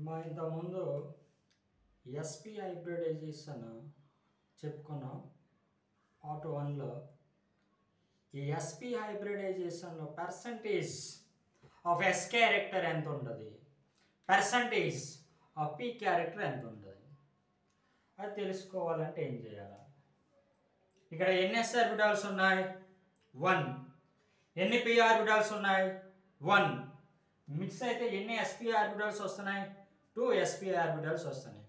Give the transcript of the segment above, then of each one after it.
ఇంతకుముందు sp hybridization చెప్పుకున్నాం part 1లో. ఈ ఎస్పీ హైబ్రిడైజేషన్లో పర్సంటేజ్ ఆఫ్ ఎస్ క్యారెక్టర్ ఎంత ఉంటుంది, పర్సంటేజ్ ఆఫ్ పీ క్యారెక్టర్ ఎంత ఉంటుంది, అది తెలుసుకోవాలంటే ఏం చేయాలి? ఇక్కడ ఎన్ని ఎస్ ఆర్బిటాల్స్ ఉన్నాయి? 1. ఎన్ని పీ ఆర్బిటాల్స్ ఉన్నాయి? 1. మిక్స్ అయితే ఎన్ని ఎస్పీ ఆర్బిటాల్స్ వస్తున్నాయి? 2 ఎస్పీ ఆర్బిటాల్స్ వస్తున్నాయి.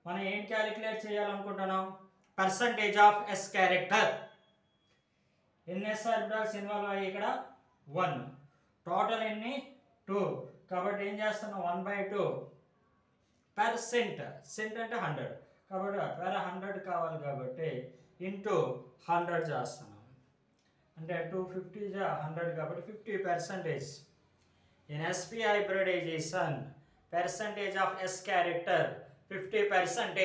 మనం ఏం క్యాలిక్యులేట్ చేయాలనుకుంటున్నాం? Percentage of S character. ఎన్ని ఎస్ ఆర్బిటాల్స్ ఇన్వాల్వ్ అయ్యి ఇక్కడ? 1. టోటల్ ఎన్ని? 2. కాబట్టి ఏం చేస్తున్నాం? 1/2 పర్సెంట్. సెంట్ అంటే 100 కాబట్టి per 100 కావాలి కాబట్టి ఇంటూ 100 చేస్తున్నాం. అంటే 250 100 కాబట్టి 50%. In SP hybridization, percentage of S character 50%.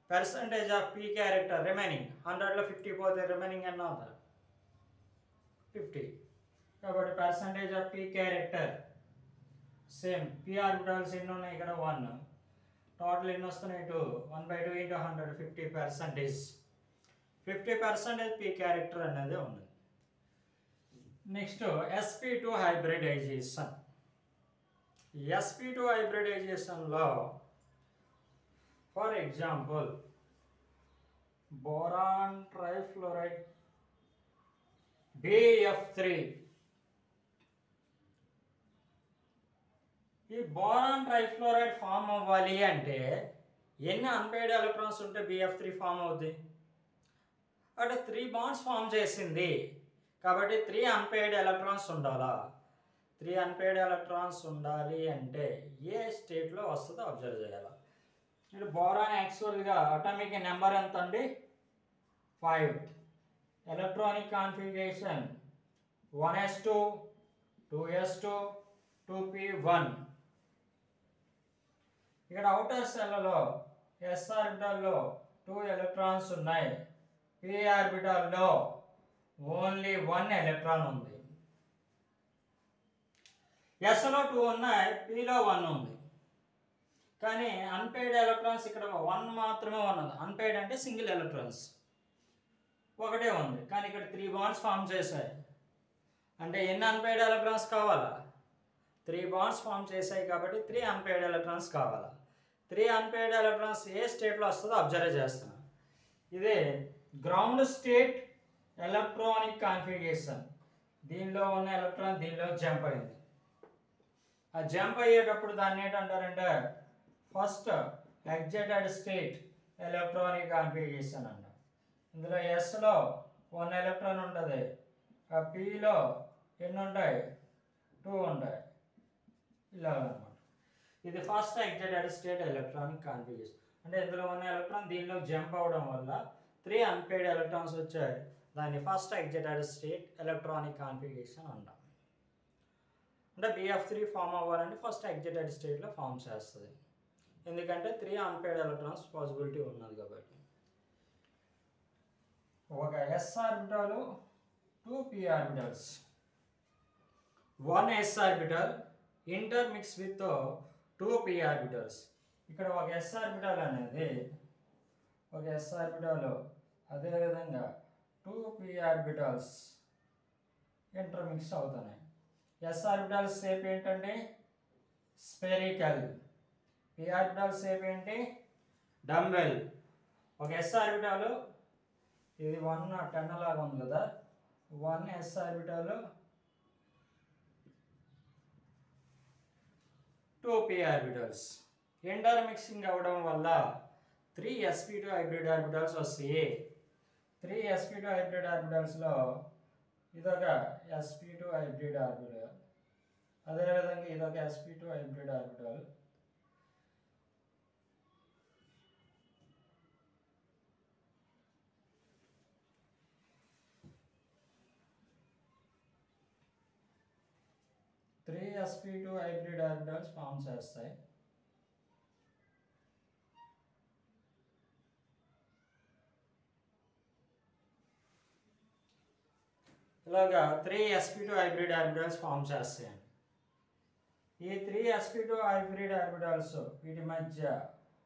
Percentage of P character remaining 100లో 50 పోతే remaining ఎన్నో అవుతుంది? 50. కాబట్టి percentage of P character same. P orbitals ఎన్ని ఉన్నాయి ఇక్కడ? 1. టోటల్ ఎన్ని వస్తున్నాయి? 2. 1/2 into 100 50%. 50% P క్యారెక్టర్ అనేది ఉంది. Next sp2 hybridization. sp2 హైబ్రిడైజేషన్లో for example boron trifluoride BF3. ఈ బోరాన్ ట్రైఫ్లోరైడ్ ఫామ్ అవ్వాలి అంటే ఎన్ని అన్పెయిడ్ ఎలక్ట్రాన్స్ ఉంటే BF3 ఫామ్ అవుద్ది? అంటే 3 బాండ్స్ ఫామ్ చేసింది కాబట్టి 3 అన్పెయిడ్ ఎలక్ట్రాన్స్ ఉండాలా? 3 అన్పెయిడ్ ఎలక్ట్రాన్స్ ఉండాలి అంటే ఏ స్టేట్లో వస్తుందో అబ్జర్వ్ చేయాలి. ఇప్పుడు బోరాన్ యాక్చువల్గా అటామిక్ నెంబర్ ఎంత అండి? 5. Electronic configuration 1s2 2s2 2p1. ఇక్కడ అవుటర్ సెల్లో ఎస్ ఆర్బిటాల్లో 2 ఎలక్ట్రాన్స్ ఉన్నాయి, పీ ఆర్బిటాల్లో ఓన్లీ 1 ఎలక్ట్రాన్ ఉంది. ఎస్లో 2 ఉన్నాయి, పీలో 1 ఉంది. కానీ అన్పెయిడ్ ఎలక్ట్రాన్స్ ఇక్కడ 1 మాత్రమే ఉన్నది. అన్పెయిడ్ అంటే సింగిల్ ఎలక్ట్రాన్స్ ఒకటే ఉంది, కానీ ఇక్కడ 3 బాండ్స్ ఫామ్ చేశాయి. అంటే ఎన్ని అన్పెయిడ్ ఎలక్ట్రాన్స్ కావాలా? 3 బాండ్స్ ఫామ్ చేశాయి కాబట్టి 3 అన్పెయిడ్ ఎలక్ట్రాన్స్ కావాలా? 3 అన్పెయిడ్ ఎలక్ట్రాన్స్ ఏ స్టేట్లో వస్తుందో అబ్జర్వ్ చేస్తున్నాం. ఇదే గ్రౌండ్ స్టేట్ ఎలక్ట్రానిక్ కాన్ఫిగరేషన్. దీనిలో ఉన్న ఎలక్ట్రాన్ దీనిలో జంప్ అయింది. ఆ జంప్ అయ్యేటప్పుడు దాన్ని ఏంటంటారంటే first excited state electronic configuration అంట. ఇందులో ఎస్లో 1 ఎలక్ట్రాన్ ఉంటుంది, ఆ పీలో ఎన్ని ఉంటాయి? 2 ఉంటాయి. ఇలా అనమాట. ఇది first excited state electronic configuration. అంటే ఇందులో ఉన్న ఎలక్ట్రాన్ దీనిలో జంప్ అవడం వల్ల 3 అన్పెయిడ్ ఎలక్ట్రాన్స్ వచ్చాయి. దాన్ని first excited state electronic configuration అంటాం. అంటే BF3 ఫామ్ అవ్వాలంటే ఫస్ట్ ఎగ్జైటెడ్ స్టేట్లో ఫామ్ చేస్తుంది, ఎందుకంటే 3 అన్పెయిడ్ ఎలక్ట్రాన్స్ పాసిబిలిటీ ఉన్నది కాబట్టి. ఒక ఎస్ ఆర్బిటాలు 2 p orbitals, 1 s orbital intermix with 2 p orbitals. ఇక్కడ ఒక ఎస్ ఆర్బిటల్ అనేది ఒక ఎస్ ఆర్బిటల్ అదేవిధంగా 2 p ఆర్బిటల్స్ ఇంటర్మిక్స్ అవుతున్నాయి. ఎస్ ఆర్బిటల్ షేప్ ఏంటంటే స్పెరికల్, p ఆర్బిటల్ షేప్ ఏంటి? డంబెల్. ఒక ఎస్ ఆర్బిటల్ ఇది 1 10 లాగా ఉంది కదా, 1 s orbital 2 p orbitals intermixing అవ్వడం వల్ల 3 sp2 హైబ్రిడ్ ఆర్బిటల్స్ వస్తాయి. 3 sp2 హైబ్రిడ్ ఆర్బిటల్స్లో ఇదొక sp2 హైబ్రిడ్ ఆర్బిటల్, అదేవిధంగా ఇదొక sp2 hybrid orbital, three sp2 hybrid orbitals form చేస్తాయి. ఇలాగా 3 sp2 హైబ్రిడ్ ఆర్బిటల్స్ ఫామ్ చేస్తాయండి. ఈ 3 sp2 హైబ్రిడ్ ఆర్బిటాల్స్ వీటి మధ్య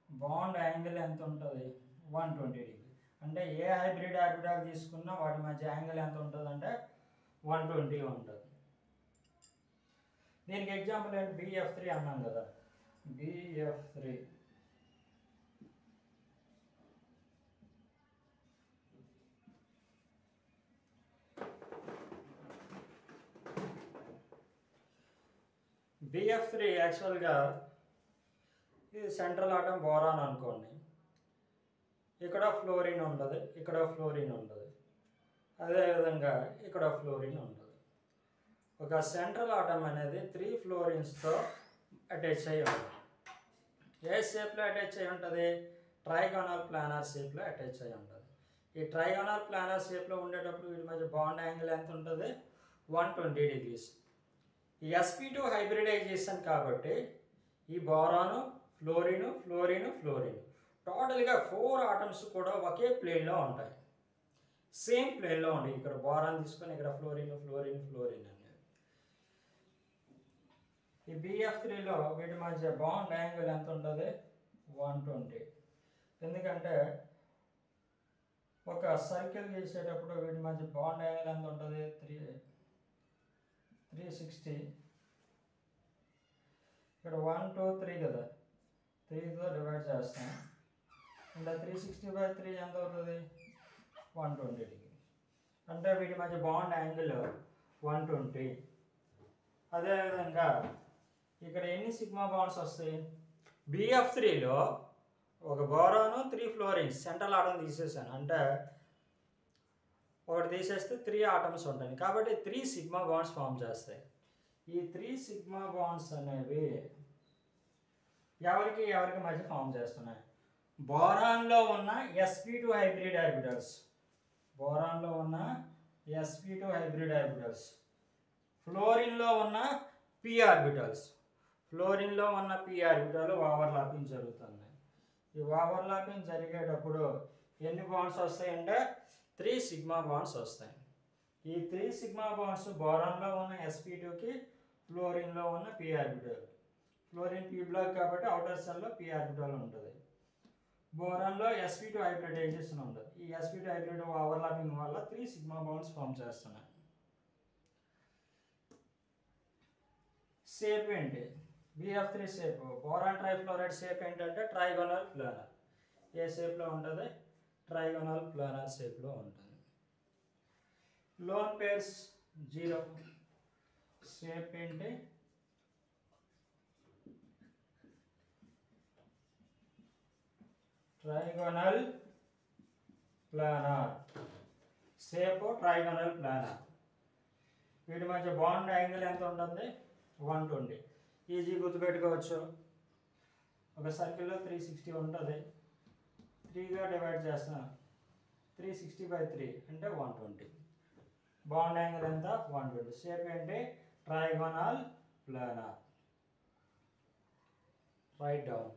బాండ్ యాంగిల్ ఎంత ఉంటుంది? 120 డిగ్రీ. అంటే ఏ హైబ్రిడ్ ఆర్బిటాల్ తీసుకున్నా వాటి మధ్య యాంగిల్ ఎంత ఉంటుంది అంటే 120 ఉంటుంది. దీనికి ఎగ్జాంపుల్ ఏంటి? BF3 అన్నాం కదా, BF3 BF3 యాక్చువల్గా ఇది సెంట్రల్ ఆటం బోరాన్ అనుకోండి. ఇక్కడ ఫ్లోరిన్ ఉంటుంది, ఇక్కడ ఫ్లోరిన్ ఉంటుంది, అదేవిధంగా ఇక్కడ ఫ్లోరిన్ ఉంటుంది. ఒక సెంట్రల్ ఆటం అనేది 3 ఫ్లోరిన్స్తో అటాచ్ అయ్యి ఉంటుంది. ఏ షేప్లో అటాచ్ అయ్యి ఉంటుంది? ట్రైగోనల్ ప్లానర్ షేప్లో అటాచ్ అయ్యి ఉంటుంది. ఈ ట్రైగోనల్ ప్లానర్ షేప్లో ఉండేటప్పుడు వీటి మధ్య బాండ్ యాంగిల్ ఎంత ఉంటుంది? 120 డిగ్రీస్. ఈ sp2 హైబ్రిడైజేషన్ కాబట్టి ఈ బోరాను, ఫ్లోరిన్, ఫ్లోరిన్, ఫ్లోరిన్ టోటల్గా 4 ఆటమ్స్ కూడా ఒకే ప్లేన్లో ఉంటాయి, సేమ్ ప్లేన్లో ఉంటాయి. ఇక్కడ బోరాన్ తీసుకొని ఇక్కడ ఫ్లోరిన్, ఫ్లోరిన్, ఫ్లోరిన్ అనేది. ఈ BF3లో వీటి మధ్య బాండ్ యాంగిల్ ఎంత ఉంటుంది? 120. ఎందుకంటే ఒక సర్కిల్ గీసేటప్పుడు వీటి మధ్య బాండ్ యాంగిల్ ఎంత ఉంటుంది? 360. ఇక్కడ 1 2 3 కదా, 3తో డివైడ్ చేస్తాం. అంటే 360/3 ఎంత అవుతుంది? 120 డిగ్రీ. అంటే వీటి మధ్య బాండ్ యాంగిల్ 120. అదేవిధంగా ఇక్కడ ఎన్ని సిగ్మా బాండ్స్ వస్తాయి? BF3లో ఒక బోరాను, 3 ఫ్లోరిన్స్, సెంట్రల్ ఆటం తీసేసాను. అంటే ఒకటి తీసేస్తే 3 ఆటమ్స్ ఉంటాయి కాబట్టి 3 సిగ్మా బాండ్స్ ఫామ్ చేస్తాయి. ఈ 3 సిగ్మా బాండ్స్ అనేవి ఎవరికి ఎవరికి మధ్య ఫామ్ చేస్తున్నాయి? బోరాన్లో ఉన్న sp2 హైబ్రిడ్ ఆర్బిటల్స్, బోరాన్లో ఉన్న sp2 హైబ్రిడ్ ఆర్బిటల్స్, ఫ్లోరిన్లో ఉన్న p ఆర్బిటల్స్, ఫ్లోరిన్లో ఉన్న p ఆర్బిటల్ ఓవర్లాపింగ్ జరుగుతున్నాయి. ఈ ఓవర్లాపింగ్ జరిగేటప్పుడు ఎన్ని బాండ్స్ వస్తాయంటే 3 సిగ్మా బాండ్స్ వస్తాయి. ఈ 3 సిగ్మా బాండ్స్ బోరాన్లో ఉన్న sp2కి, ఫ్లోరిన్లో ఉన్న p orbital. Fluorine p block కాబట్టి అవుటర్ సెల్లో p ఆర్బిటల్ ఉంటుంది. బోరాన్లో sp2 హైబ్రిడైజేషన్ ఉంటుంది. ఈ sp2 హైబ్రిడ్ ఓవర్లాపింగ్ వల్ల 3 సిగ్మా బాండ్స్ ఫామ్ చేస్తున్నాయి. షేప్ ఏంటి? BF3 shape, boron trifluoride shape ఏంటంటే ట్రైగోనల్ ప్లానర్. ఏ షేప్లో ఉంటుంది? ట్రైగోనల్ ప్లానర్ షేప్లో ఉంటుంది. Lone pairs 0. షేప్ ఏంటి? Trigonal planar. Shape trigonal planar. వీటి మధ్య బాండ్ యాంగిల్ ఎంత ఉంటుంది? 120. ఈజీ గుర్తుపెట్టుకోవచ్చు. ఒక సర్కిల్లో 360 ఉంటుంది, 3గా డివైడ్ చేస్తున్నాను, 360/3 అంటే 120. బాండ్ యాంగిల్ ఎంత? 120. షేప్ ఏంటి? Trigonal planar. Write down.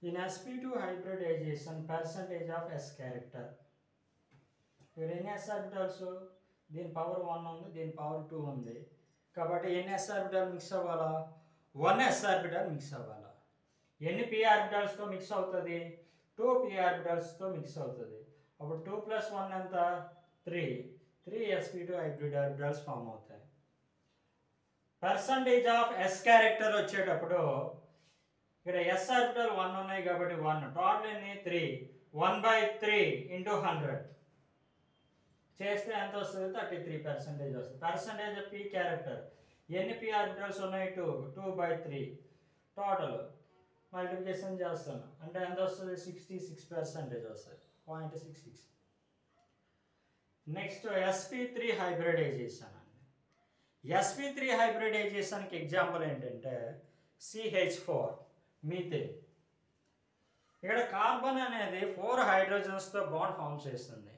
In sp2 hybridization, percentage of s character. ఇక్కడ ఎన్ని s ఆర్బిటాల్స్? దీని పవర్ 1 ఉంది, దీని పవర్ 2 ఉంది కాబట్టి ఎన్ని s ఆర్బిటాల్ మిక్స్ అవ్వాలా? 1 s ఆర్బిటాల్ మిక్స్ అవ్వాలా. ఎన్ని p ఆర్బిటాల్స్తో మిక్స్ అవుతుంది? 2 p ఆర్బిటాల్స్తో మిక్స్ అవుతుంది. అప్పుడు 2 + 1 ఎంత? 3 sp2 హైబ్రిడ్ ఆర్బిటాల్స్ ఫామ్ అవుతాయి. పర్సంటేజ్ ఆఫ్ s క్యారెక్టర్ వచ్చేటప్పుడు ఇక్కడ s ఆర్బిటల్ 1 ఉన్నాయి కాబట్టి 1, టోటల్ ఎన్ని? 3. 1/3 × 100 చేస్తే ఎంత వస్తుంది? 33% వస్తుంది. పర్సంటేజ్ ఆఫ్ p క్యారెక్టర్, ఎన్ని p ఆర్బిటల్స్ ఉన్నాయి? 2/3. టోటల్ మల్టిప్లికేషన్ చేస్తాను అంటే ఎంత వస్తుంది? 66% వస్తుంది, 0.66. నెక్స్ట్ sp3 హైబ్రిడైజేషన్ అండి. sp3 హైబ్రిడైజేషన్కి ఎగ్జాంపుల్ ఏంటంటే CH4 మీథేన్. ఇక్కడ కార్బన్ అనేది 4 హైడ్రోజన్స్తో బాండ్ ఫామ్ చేస్తుంది.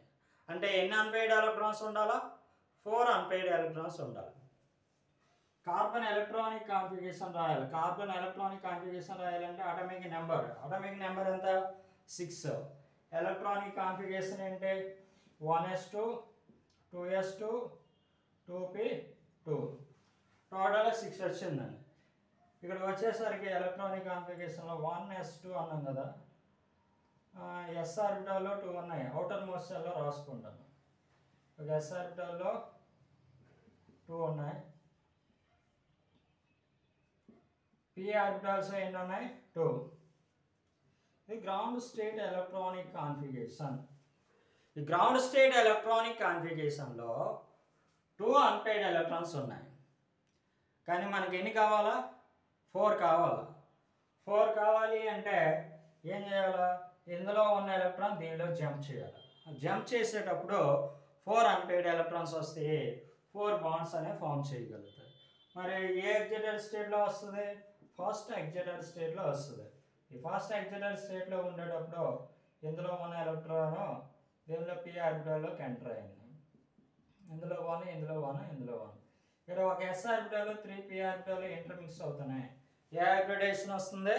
అంటే ఎన్ని అన్పెయిడ్ ఎలక్ట్రాన్స్ ఉండాలా? 4 అన్పెయిడ్ ఎలక్ట్రాన్స్ ఉండాలి. కార్బన్ ఎలక్ట్రానిక్ కాన్ఫిగరేషన్ రాయాలి. కార్బన్ ఎలక్ట్రానిక్ కాన్ఫిగరేషన్ రాయాలంటే అటామిక్ నెంబర్ ఎంత? 6. ఎలక్ట్రానిక్ కాన్ఫిగరేషన్ ఏంటి 1s2 2s2 2p2 టోటల్ 6 వచ్చిందండి. ఇక్కడికి వచ్చేసరికి ఎలక్ట్రానిక్ కాన్ఫిగరేషన్లో 1s2 అన్నాం కదా, ఎస్ ఆర్బిటాల్లో 2 ఉన్నాయి. అవుటర్ మోస్ట్ సెల్లో రాసుకుంటాను. ఒక ఎస్ ఆర్బిటాల్లో 2 ఉన్నాయి. పి ఆర్బిటాల్స్ ఎన్ని ఉన్నాయి 2. ఇది గ్రౌండ్ స్టేట్ ఎలక్ట్రానిక్ కాన్ఫిగరేషన్. ఈ గ్రౌండ్ స్టేట్ ఎలక్ట్రానిక్ కాన్ఫిగరేషన్లో 2 అన్పెయిడ్ ఎలక్ట్రాన్స్ ఉన్నాయి. కానీ మనకి ఎన్ని కావాలా 4 కావాలా. 4 కావాలి అంటే ఏం చేయాలా, ఇందులో ఉన్న ఎలక్ట్రాన్ దీనిలో జంప్ చేయాలి. జంప్ చేసేటప్పుడు 4 అన్పెయిడ్ ఎలక్ట్రాన్స్ వస్తాయి, 4 బాండ్స్ అనేవి ఫామ్ చేయగలుగుతాయి. మరి ఏ ఎగ్జైటెడ్ స్టేట్లో వస్తుంది, ఫస్ట్ ఎగ్జైటెడ్ స్టేట్లో వస్తుంది. ఈ ఫస్ట్ ఎగ్జైటెడ్ స్టేట్లో ఉండేటప్పుడు ఇందులో ఉన్న ఎలక్ట్రాన్ దీనిలో పి ఆర్బిటాల్లోకి ఎంటర్ అయింది. ఇందులో 1 ఇందులో 1 ఇందులో 1. ఇక్కడ ఒక S orbital 3 P orbital intermix అవుతున్నాయి. ఏ హైబ్రిడైజేషన్ వస్తుంది,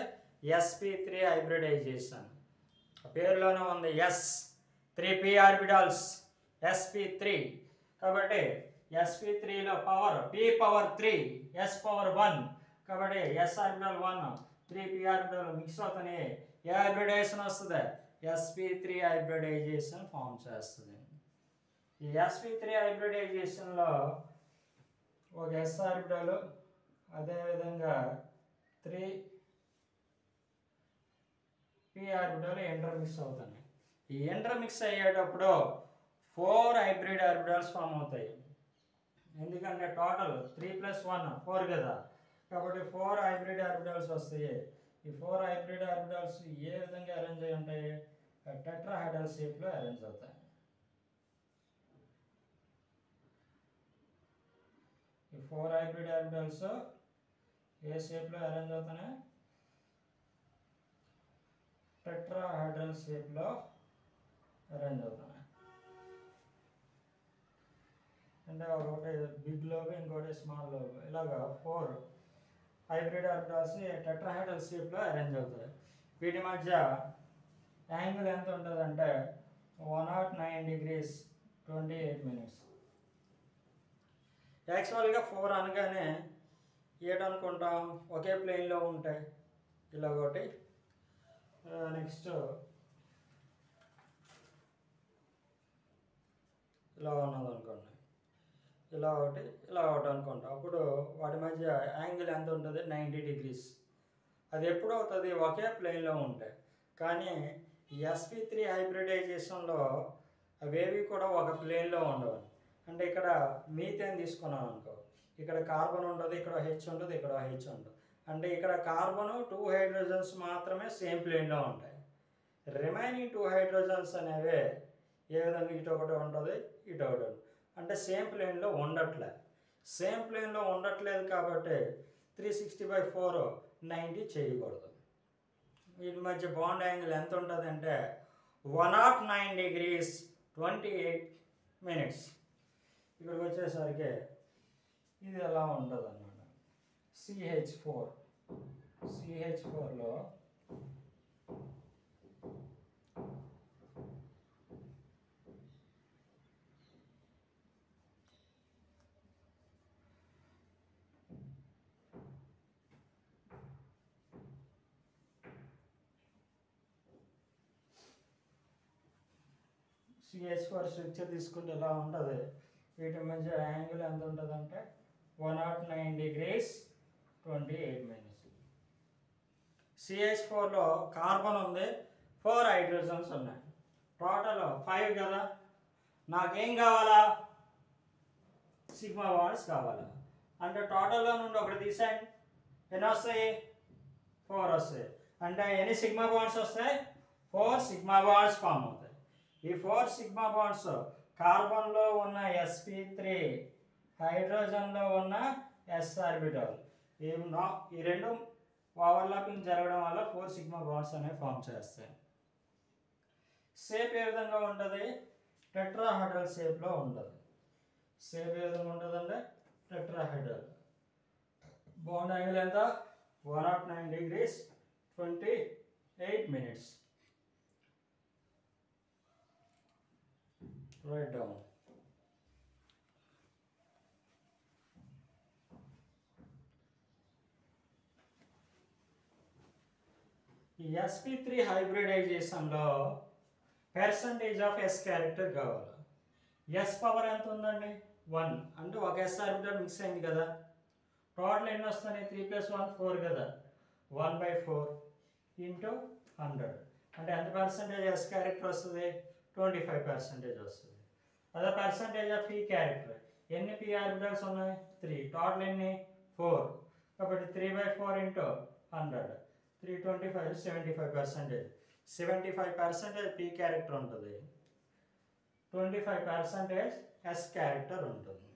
sp3 హైబ్రిడైజేషన్. పేరులోనే ఉంది ఎస్ 3p ఆర్బిటాల్స్ sp3. కాబట్టి sp3లో power p power 3 s power 1. కాబట్టి s orbital 1 3p orbital mix అవుతున్నాయి. ఏ హైబ్రిడైజేషన్ వస్తుంది, sp3 హైబ్రిడైజేషన్ ఫామ్ చేస్తుంది. ఈ sp3 హైబ్రిడైజేషన్లో ఒక s ఆర్బిటాల్ అదేవిధంగా 3p ఆర్బిటాల్ ఇంటర్మిక్స్ అవుతున్నాయి. ఈ ఇంటర్మిక్స్ అయ్యేటప్పుడు 4 హైబ్రిడ్ ఆర్బిటాల్స్ ఫామ్ అవుతాయి. ఎందుకంటే టోటల్ 3 + 1 4 కదా, కాబట్టి 4 హైబ్రిడ్ ఆర్బిటాల్స్ వస్తాయి. ఈ 4 హైబ్రిడ్ ఆర్బిటాల్స్ ఏ విధంగా అరేంజ్ అయి ఉంటాయి, టెట్రాహెడ్రల్ షేప్లో అరేంజ్ అవుతాయి. ఈ 4 హైబ్రిడ్ ఆర్బిటాల్స్ ఏ షేప్లో అరేంజ్ అవుతున్నాయి, టెట్రాహెడ్రల్ షేప్లో అరేంజ్ అవుతున్నాయి. అంటే ఒకటి బిగ్ లోబ్ ఇంకోటి స్మాల్ లోబ్, ఇలాగా 4 హైబ్రిడ్ ఆర్బిటాల్స్ టెట్రాహెడ్రల్ షేప్లో అరేంజ్ అవుతాయి. వీటి మధ్య యాంగిల్ ఎంత ఉంటుందంటే 109 degrees 28 minutes. యాక్చువల్గా 4 అనగానే ఏటనుకుంటాం, ఒకే ప్లేన్లో ఉంటాయి. ఇలా ఒకటి, నెక్స్ట్ ఇలా ఉన్నది అనుకోండి, ఇలా ఒకటి ఇలా ఒకటి అనుకుంటాం. అప్పుడు వాటి మధ్య యాంగిల్ ఎంత ఉంటుంది 90 degrees. అది ఎప్పుడు అవుతుంది, ఒకే ప్లేన్లో ఉంటాయి. కానీ sp3 హైబ్రిడైజేషన్లో అవేవి కూడా ఒక ప్లేన్లో ఉండవు. అంటే ఇక్కడ మీథేన్ తీసుకున్నాం అనుకో, ఇక్కడ కార్బన్ ఉండదు, ఇక్కడ హెచ్ ఉండదు, ఇక్కడ హెచ్ ఉండదు. అంటే ఇక్కడ కార్బన్ 2 హైడ్రోజన్స్ మాత్రమే సేమ్ ప్లేన్లో ఉంటాయి. రిమైనింగ్ 2 హైడ్రోజన్స్ అనేవి ఏ విధంగా ఇటు ఒకటి ఉంటుంది ఇటు ఒకటి ఉంటుంది. అంటే సేమ్ ప్లేన్లో ఉండట్లే. సేమ్ ప్లేన్లో ఉండట్లేదు కాబట్టి 360/4 90 చేయకూడదు. వీటి మధ్య బాండ్ యాంగిల్ ఎంత ఉంటుంది అంటే 109 degrees 28 minutes. ఇక్కడికి వచ్చేసరికి ఇది ఎలా ఉంటుంది అన్నమాట. CH4లో CH4 స్ట్రక్చర్ తీసుకుంటే ఎలా ఉంటుంది. వీటి మధ్య యాంగిల్ ఎంత ఉంటుంది అంటే 109 degrees 28 minutes. CH4లో కార్బన్ ఉంది, 4 హైడ్రోజన్స్ ఉన్నాయి, టోటల్ 5 కదా. నాకేం కావాలా, సిగ్మా బాండ్స్ కావాలా. అంటే టోటల్లో నుండి ఒకటి తీసేయండి, ఎన్ని వస్తాయి 4 వస్తాయి. అంటే ఎన్ని సిగ్మా బాండ్స్ వస్తాయి, 4 సిగ్మా బాండ్స్ ఫామ్ అవుతాయి. ఈ 4 సిగ్మా బాండ్స్ కార్బన్లో ఉన్న sp3, హైడ్రోజన్లో ఉన్న s ఆర్బిటాల్, ఈ రెండు ఓవర్లాపింగ్ జరగడం వల్ల 4 సిగ్మా బాండ్స్ అనేవి ఫామ్ చేస్తాయి. షేప్ ఏ విధంగా ఉంటుంది, టెట్రాహెడ్రల్ షేప్లో ఉంటుంది. షేప్ ఏ విధంగా ఉంటుందంటే టెట్రాహెడ్రల్. బాండ్ యాంగిల్ ఎంత 109 degrees 28 minutes. Right down. ఈ sp3 హైబ్రిడైజేషన్లో పర్సంటేజ్ ఆఫ్ s క్యారెక్టర్ కావాలి. s పవర్ ఎంత ఉందండి 1, అంటే ఒక s ఆర్బిటల్ మిక్స్ అయింది కదా. టోటల్ ఎన్ని వస్తాయి 3 + 1 4 కదా. 1/4 ఇంటూ 100 అంటే ఎంత పర్సంటేజ్ s క్యారెక్టర్ వస్తుంది 25% వస్తుంది. అదే పర్సంటేజ్ ఆఫ్ p క్యారెక్టర్ ఎన్ని p ఆర్బిటల్స్ ఉన్నాయి 3, టోటల్ ఎన్ని 4 కాబట్టి 3/4 ఇంటూ 100 325 75%. 75% p క్యారెక్టర్ ఉంటుంది, 25% s క్యారెక్టర్ ఉంటుంది.